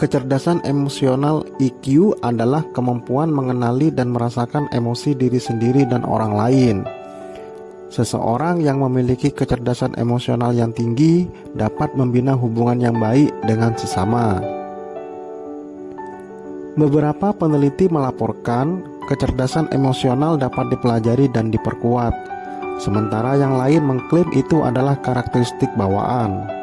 Kecerdasan emosional EQ adalah kemampuan mengenali dan merasakan emosi diri sendiri dan orang lain. Seseorang yang memiliki kecerdasan emosional yang tinggi dapat membina hubungan yang baik dengan sesama. Beberapa peneliti melaporkan kecerdasan emosional dapat dipelajari dan diperkuat, sementara yang lain mengklaim itu adalah karakteristik bawaan.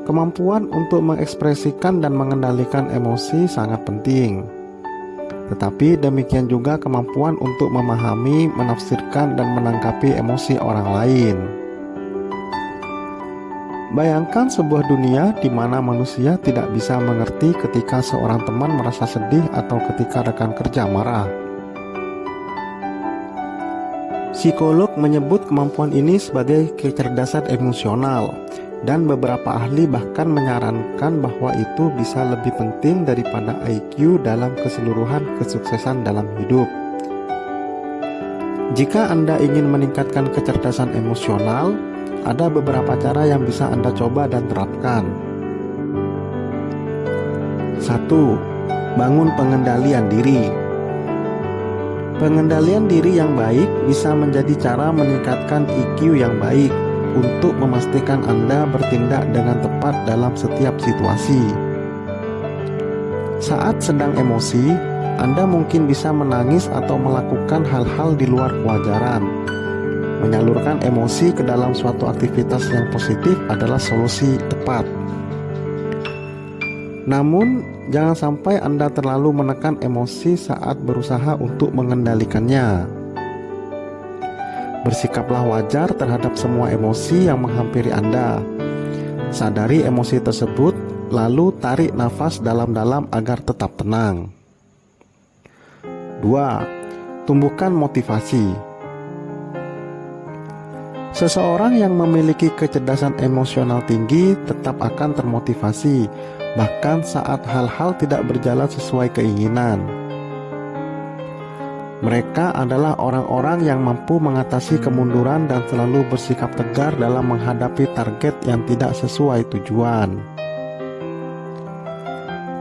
Kemampuan untuk mengekspresikan dan mengendalikan emosi sangat penting. Tetapi demikian juga kemampuan untuk memahami, menafsirkan, dan menanggapi emosi orang lain. Bayangkan sebuah dunia di mana manusia tidak bisa mengerti ketika seorang teman merasa sedih atau ketika rekan kerja marah. Psikolog menyebut kemampuan ini sebagai kecerdasan emosional, dan beberapa ahli bahkan menyarankan bahwa itu bisa lebih penting daripada IQ dalam keseluruhan kesuksesan dalam hidup. Jika Anda ingin meningkatkan kecerdasan emosional, ada beberapa cara yang bisa Anda coba dan terapkan. 1. Bangun pengendalian diri. Pengendalian diri yang baik bisa menjadi cara meningkatkan EQ yang baik untuk memastikan Anda bertindak dengan tepat dalam setiap situasi. Saat sedang emosi, Anda mungkin bisa menangis atau melakukan hal-hal di luar kewajaran. Menyalurkan emosi ke dalam suatu aktivitas yang positif adalah solusi tepat. Namun, jangan sampai Anda terlalu menekan emosi saat berusaha untuk mengendalikannya. Bersikaplah wajar terhadap semua emosi yang menghampiri Anda. Sadari emosi tersebut, lalu tarik nafas dalam-dalam agar tetap tenang. 2. Tumbuhkan motivasi. Seseorang yang memiliki kecerdasan emosional tinggi tetap akan termotivasi, bahkan saat hal-hal tidak berjalan sesuai keinginan. Mereka adalah orang-orang yang mampu mengatasi kemunduran dan selalu bersikap tegar dalam menghadapi target yang tidak sesuai tujuan.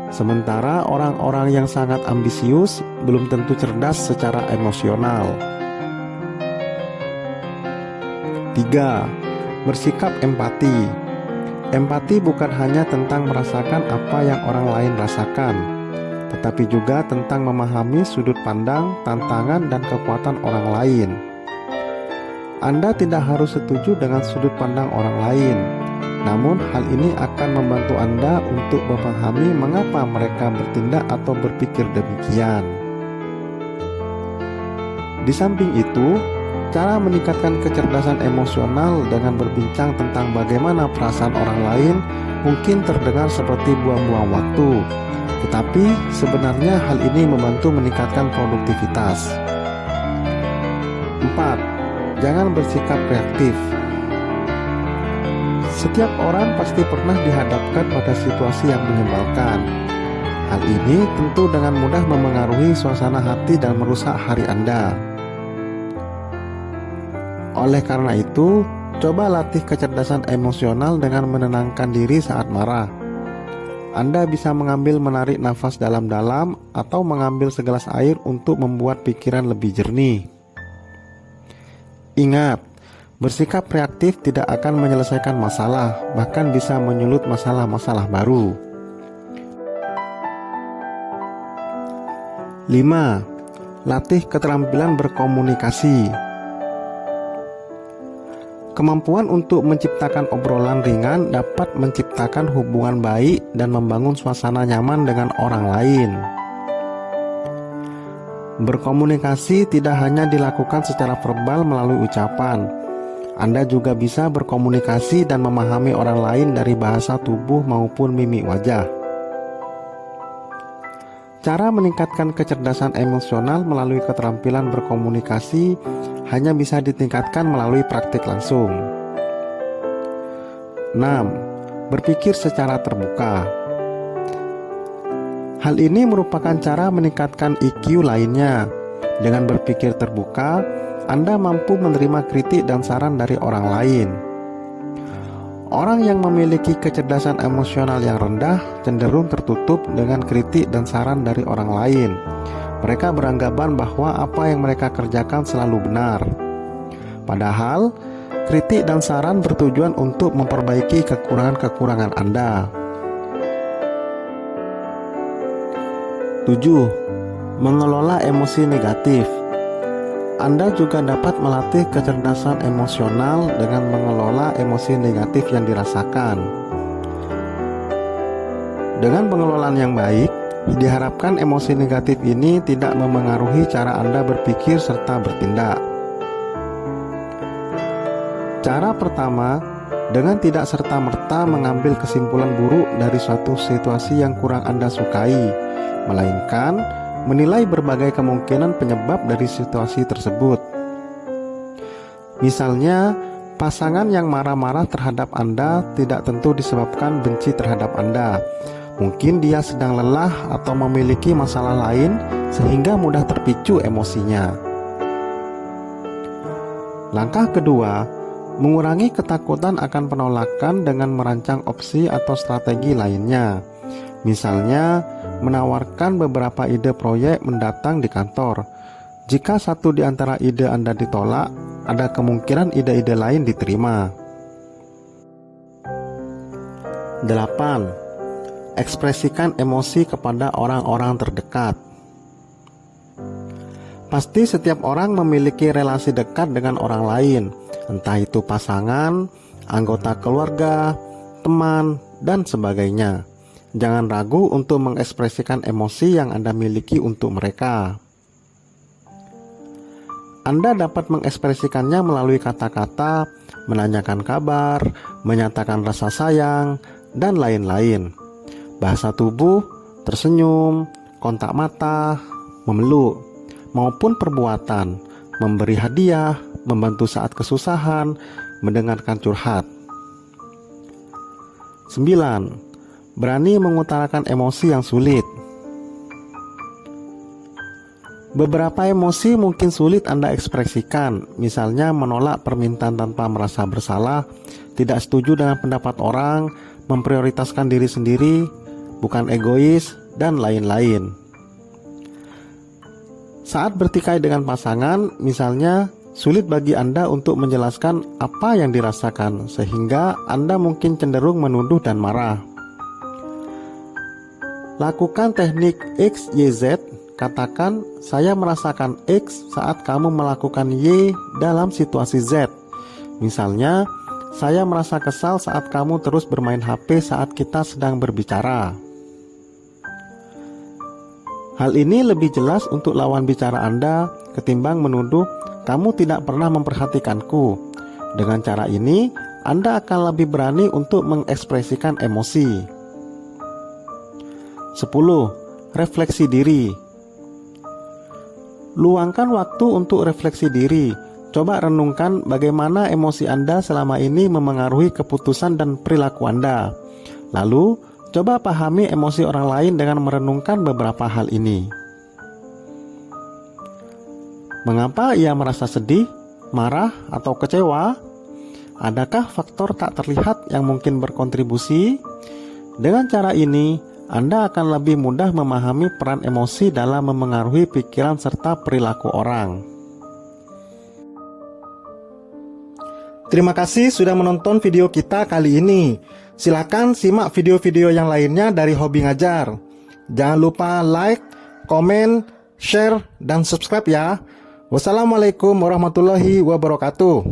Sementara orang-orang yang sangat ambisius belum tentu cerdas secara emosional. 3. Bersikap empati. Empati bukan hanya tentang merasakan apa yang orang lain rasakan, tetapi juga tentang memahami sudut pandang, tantangan, dan kekuatan orang lain. Anda tidak harus setuju dengan sudut pandang orang lain, namun hal ini akan membantu Anda untuk memahami mengapa mereka bertindak atau berpikir demikian. Di samping itu, cara meningkatkan kecerdasan emosional dengan berbincang tentang bagaimana perasaan orang lain mungkin terdengar seperti buang-buang waktu, tetapi sebenarnya hal ini membantu meningkatkan produktivitas. 4. Jangan bersikap reaktif. Setiap orang pasti pernah dihadapkan pada situasi yang menyebalkan. Hal ini tentu dengan mudah memengaruhi suasana hati dan merusak hari Anda. Oleh karena itu, coba latih kecerdasan emosional dengan menenangkan diri saat marah. Anda bisa menarik nafas dalam-dalam atau mengambil segelas air untuk membuat pikiran lebih jernih. Ingat, bersikap reaktif tidak akan menyelesaikan masalah, bahkan bisa menyulut masalah-masalah baru. 5. Latih keterampilan berkomunikasi. Kemampuan untuk menciptakan obrolan ringan dapat menciptakan hubungan baik dan membangun suasana nyaman dengan orang lain. Berkomunikasi tidak hanya dilakukan secara verbal melalui ucapan. Anda juga bisa berkomunikasi dan memahami orang lain dari bahasa tubuh maupun mimik wajah. Cara meningkatkan kecerdasan emosional melalui keterampilan berkomunikasi hanya bisa ditingkatkan melalui praktik langsung. 6. Berpikir secara terbuka. Hal ini merupakan cara meningkatkan EQ lainnya. Dengan berpikir terbuka, Anda mampu menerima kritik dan saran dari orang lain. Orang yang memiliki kecerdasan emosional yang rendah cenderung tertutup dengan kritik dan saran dari orang lain. Mereka beranggapan bahwa apa yang mereka kerjakan selalu benar. Padahal, kritik dan saran bertujuan untuk memperbaiki kekurangan-kekurangan Anda. 7. Mengelola emosi negatif. Anda juga dapat melatih kecerdasan emosional dengan mengelola emosi negatif yang dirasakan. Dengan pengelolaan yang baik, diharapkan emosi negatif ini tidak memengaruhi cara Anda berpikir serta bertindak. Cara pertama, dengan tidak serta-merta mengambil kesimpulan buruk dari suatu situasi yang kurang Anda sukai, melainkan menilai berbagai kemungkinan penyebab dari situasi tersebut. Misalnya, pasangan yang marah-marah terhadap Anda tidak tentu disebabkan benci terhadap Anda. Mungkin dia sedang lelah atau memiliki masalah lain sehingga mudah terpicu emosinya. Langkah kedua, mengurangi ketakutan akan penolakan dengan merancang opsi atau strategi lainnya. Misalnya, menawarkan beberapa ide proyek mendatang di kantor. Jika satu di antara ide Anda ditolak, ada kemungkinan ide-ide lain diterima. 8. Ekspresikan emosi kepada orang-orang terdekat. Pasti setiap orang memiliki relasi dekat dengan orang lain, entah itu pasangan, anggota keluarga, teman, dan sebagainya. Jangan ragu untuk mengekspresikan emosi yang Anda miliki untuk mereka. Anda dapat mengekspresikannya melalui kata-kata, menanyakan kabar, menyatakan rasa sayang, dan lain-lain. Bahasa tubuh, tersenyum, kontak mata, memeluk, maupun perbuatan, memberi hadiah, membantu saat kesusahan, mendengarkan curhat. 9. Berani mengutarakan emosi yang sulit. Beberapa emosi mungkin sulit Anda ekspresikan, misalnya menolak permintaan tanpa merasa bersalah, tidak setuju dengan pendapat orang, memprioritaskan diri sendiri, bukan egois, dan lain-lain. Saat bertikai dengan pasangan, misalnya, sulit bagi Anda untuk menjelaskan apa yang dirasakan, sehingga Anda mungkin cenderung menuduh dan marah. Lakukan teknik XYZ. Katakan, saya merasakan X saat kamu melakukan Y dalam situasi Z. Misalnya, saya merasa kesal saat kamu terus bermain HP saat kita sedang berbicara. Hal ini lebih jelas untuk lawan bicara Anda ketimbang menuduh, kamu tidak pernah memperhatikanku. Dengan cara ini, Anda akan lebih berani untuk mengekspresikan emosi. 10. Refleksi diri. Luangkan waktu untuk refleksi diri. Coba renungkan bagaimana emosi Anda selama ini memengaruhi keputusan dan perilaku Anda. Lalu, coba pahami emosi orang lain dengan merenungkan beberapa hal ini. Mengapa ia merasa sedih, marah, atau kecewa? Adakah faktor tak terlihat yang mungkin berkontribusi? Dengan cara ini, Anda akan lebih mudah memahami peran emosi dalam memengaruhi pikiran serta perilaku orang. Terima kasih sudah menonton video kita kali ini. Silakan simak video-video yang lainnya dari Hobi Ngajar. Jangan lupa like, komen, share, dan subscribe ya. Wassalamualaikum warahmatullahi wabarakatuh.